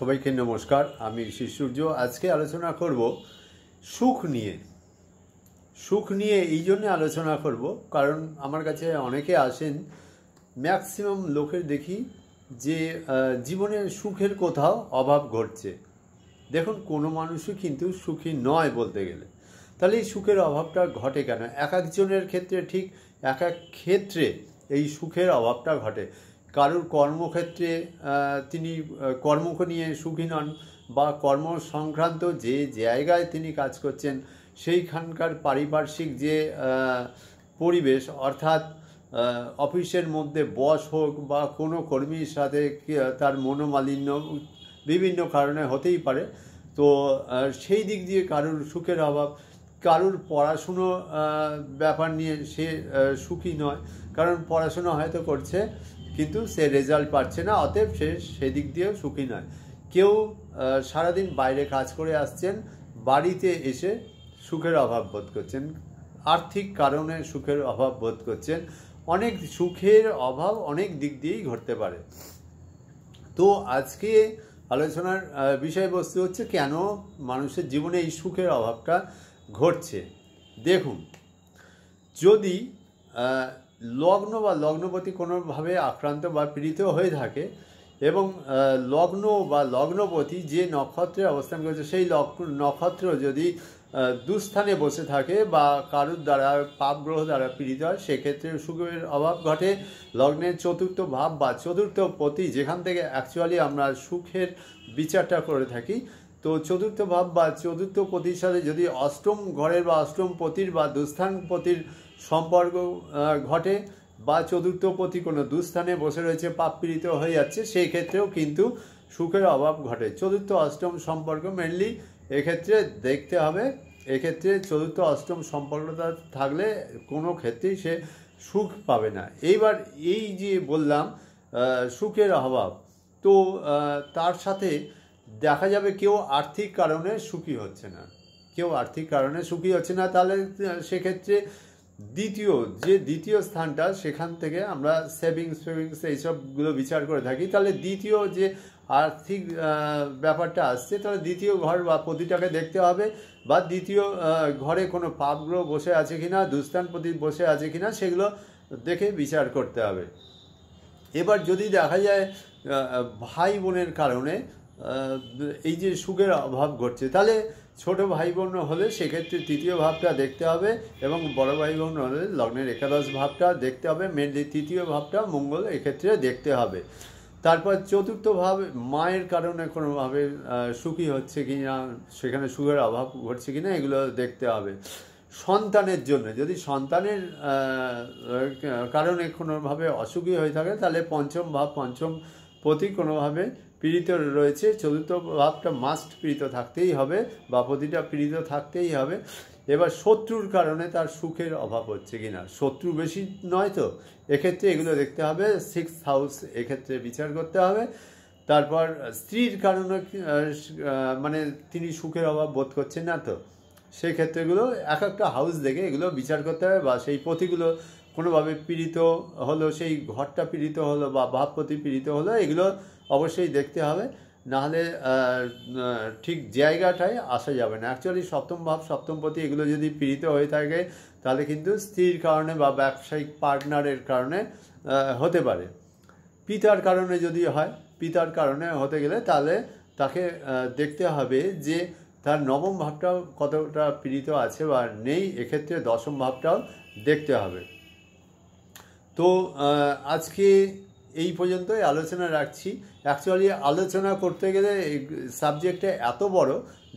সবাইকে নমস্কার। আমি শিশুর্য। আজকে আলোচনা করব সুখ নিয়ে। সুখ নিয়ে এই জন্য আলোচনা করব কারণ আমার কাছে অনেকে আসেন, ম্যাক্সিমাম লোকের দেখি যে জীবনে সুখের কোথাও অভাব ঘটছে। দেখুন, কোনো মানুষই কিন্তু সুখী নয় বলতে গেলে। তাহলে এই সুখের অভাবটা ঘটে কেন? এক একজনের ক্ষেত্রে ঠিক এক এক ক্ষেত্রে এই সুখের অভাবটা ঘটে। কারুর কর্মক্ষেত্রে তিনি কর্মকে নিয়ে সুখী নন, বা কর্ম সংক্রান্ত যে জায়গায় তিনি কাজ করছেন সেইখানকার পারিপার্শ্বিক যে পরিবেশ, অর্থাৎ অফিসের মধ্যে বস হোক বা কোনো কর্মীর সাথে তার মনোমালিন্য বিভিন্ন কারণে হতেই পারে। তো সেই দিক দিয়ে কারুর সুখের অভাব। কারুর পড়াশুনো ব্যাপার নিয়ে সে সুখী নয়, কারণ পড়াশুনো হয়তো করছে কিন্তু সে রেজাল্ট পাচ্ছে না, অতএব সে সেদিক দিয়েও সুখী নয়। কেউ সারাদিন বাইরে কাজ করে আসছেন, বাড়িতে এসে সুখের অভাব বোধ করছেন, আর্থিক কারণে সুখের অভাব বোধ করছেন। অনেক সুখের অভাব অনেক দিক দিয়েই ঘটতে পারে। তো আজকে আলোচনার বিষয়বস্তু হচ্ছে কেন মানুষের জীবনে এই সুখের অভাবটা ঘটছে। দেখুন, যদি লগ্ন বা লগ্নপতি কোনোভাবে আক্রান্ত বা পীড়িত হয়ে থাকে এবং লগ্ন বা লগ্নপতি যে নক্ষত্রে অবস্থান করছে সেই নক্ষত্র যদি দুস্থানে বসে থাকে বা কারুর দ্বারা পাপ গ্রহ দ্বারা পীড়িত হয়, সেক্ষেত্রে সুখের অভাব ঘটে। লগ্নের চতুর্থ ভাব বা চতুর্থ পতি, যেখান থেকে অ্যাকচুয়ালি আমরা সুখের বিচারটা করে থাকি, তো চতুর্থ ভাব বা চতুর্থ পতির সাথে যদি অষ্টম ঘরের বা অষ্টম পতির বা দুস্থান পতির সম্পর্ক ঘটে, বা চতুর্থ পতি কোনো দুস্থানে বসে রয়েছে পাপ পীড়িত হয়ে যাচ্ছে, সেই ক্ষেত্রেও কিন্তু সুখের অভাব ঘটে। চতুর্থ অষ্টম সম্পর্ক মেনলি এক্ষেত্রে দেখতে হবে। এক্ষেত্রে চতুর্থ অষ্টম সম্পর্কটা থাকলে কোনো ক্ষেত্রেই সে সুখ পাবে না। এইবার এই যে বললাম সুখের অভাব, তো তার সাথে দেখা যাবে কেউ আর্থিক কারণে সুখী হচ্ছে না, কেউ আর্থিক কারণে সুখী হচ্ছে না। তাহলে সেক্ষেত্রে দ্বিতীয় স্থানটা, সেখান থেকে আমরা সেভিংস এইসবগুলো বিচার করে থাকি। তাহলে দ্বিতীয় যে আর্থিক ব্যাপারটা আসছে, তাহলে দ্বিতীয় ঘর বা পতিটাকে দেখতে হবে, বা দ্বিতীয় ঘরে কোনো পাপগ্রহ বসে আছে কিনা, দুস্থানপতি বসে আছে কিনা, সেগুলো দেখে বিচার করতে হবে। এবার যদি দেখা যায় ভাই বোনের কারণে এই যে সুখের অভাব ঘটছে, তাহলে ছোট ভাই বোন হলে সেক্ষেত্রে তৃতীয় ভাবটা দেখতে হবে, এবং বড় ভাই বোন হলে লগ্নের একাদশ ভাবটা দেখতে হবে। মেনলি তৃতীয় ভাবটা মঙ্গল এক্ষেত্রে দেখতে হবে। তারপর চতুর্থ ভাব, মায়ের কারণে কোনোভাবে সুখী হচ্ছে কি না, সেখানে সুখের অভাব ঘটছে কি না, এগুলো দেখতে হবে। সন্তানের জন্য যদি সন্তানের কারণে কোনোভাবে অসুখী হয়ে থাকে, তাহলে পঞ্চম ভাব, পঞ্চম পতি কোনোভাবে পীড়িত রয়েছে। চতুর্থ ভাবটা মাস্ট পীড়িত থাকতেই হবে, বা পতিটা পীড়িত থাকতেই হবে। এবার শত্রুর কারণে তার সুখের অভাব হচ্ছে কিনা, শত্রু বেশি নয় তো, এক্ষেত্রে এগুলো দেখতে হবে। সিক্স হাউস এক্ষেত্রে বিচার করতে হবে। তারপর স্ত্রীর কারণে মানে তিনি সুখের অভাব বোধ করছেন না, তো সেই ক্ষেত্রেগুলো এক একটা হাউস দেখে এগুলো বিচার করতে হবে। বা সেই পতিগুলো কোনোভাবে পীড়িত হলো, সেই ঘরটা পীড়িত হলো বা ভাবপতি পীড়িত হলো, এগুলো অবশ্যই দেখতে হবে, নাহলে ঠিক জায়গাটায় আসা যাবে না। অ্যাকচুয়ালি সপ্তম ভাব, সপ্তমপতি এগুলো যদি পীড়িত হয়ে থাকে, তাহলে কিন্তু স্ত্রীর কারণে বা ব্যবসায়িক পার্টনারের কারণে হতে পারে। পিতার কারণে যদি হয়, পিতার কারণে হতে গেলে তাহলে তাকে দেখতে হবে যে তার নবম ভাবটাও কতটা পীড়িত আছে বা নেই, এক্ষেত্রে দশম ভাবটাও দেখতে হবে। তো আজকে এই পর্যন্তই আলোচনা রাখছি। অ্যাকচুয়ালি আলোচনা করতে গেলে সাবজেক্টটা এত বড়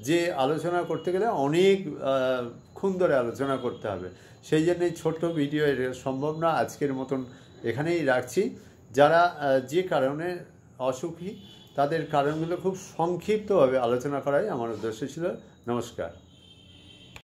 যে আলোচনা করতে গেলে অনেকক্ষণ ধরে আলোচনা করতে হবে, সেই জন্যই ছোট্ট ভিডিও সম্ভব না। আজকের মতন এখানেই রাখছি। যারা যে কারণে অসুখী, তাদের কারণগুলো খুব সংক্ষিপ্তভাবে আলোচনা করাই আমার উদ্দেশ্য ছিল। নমস্কার।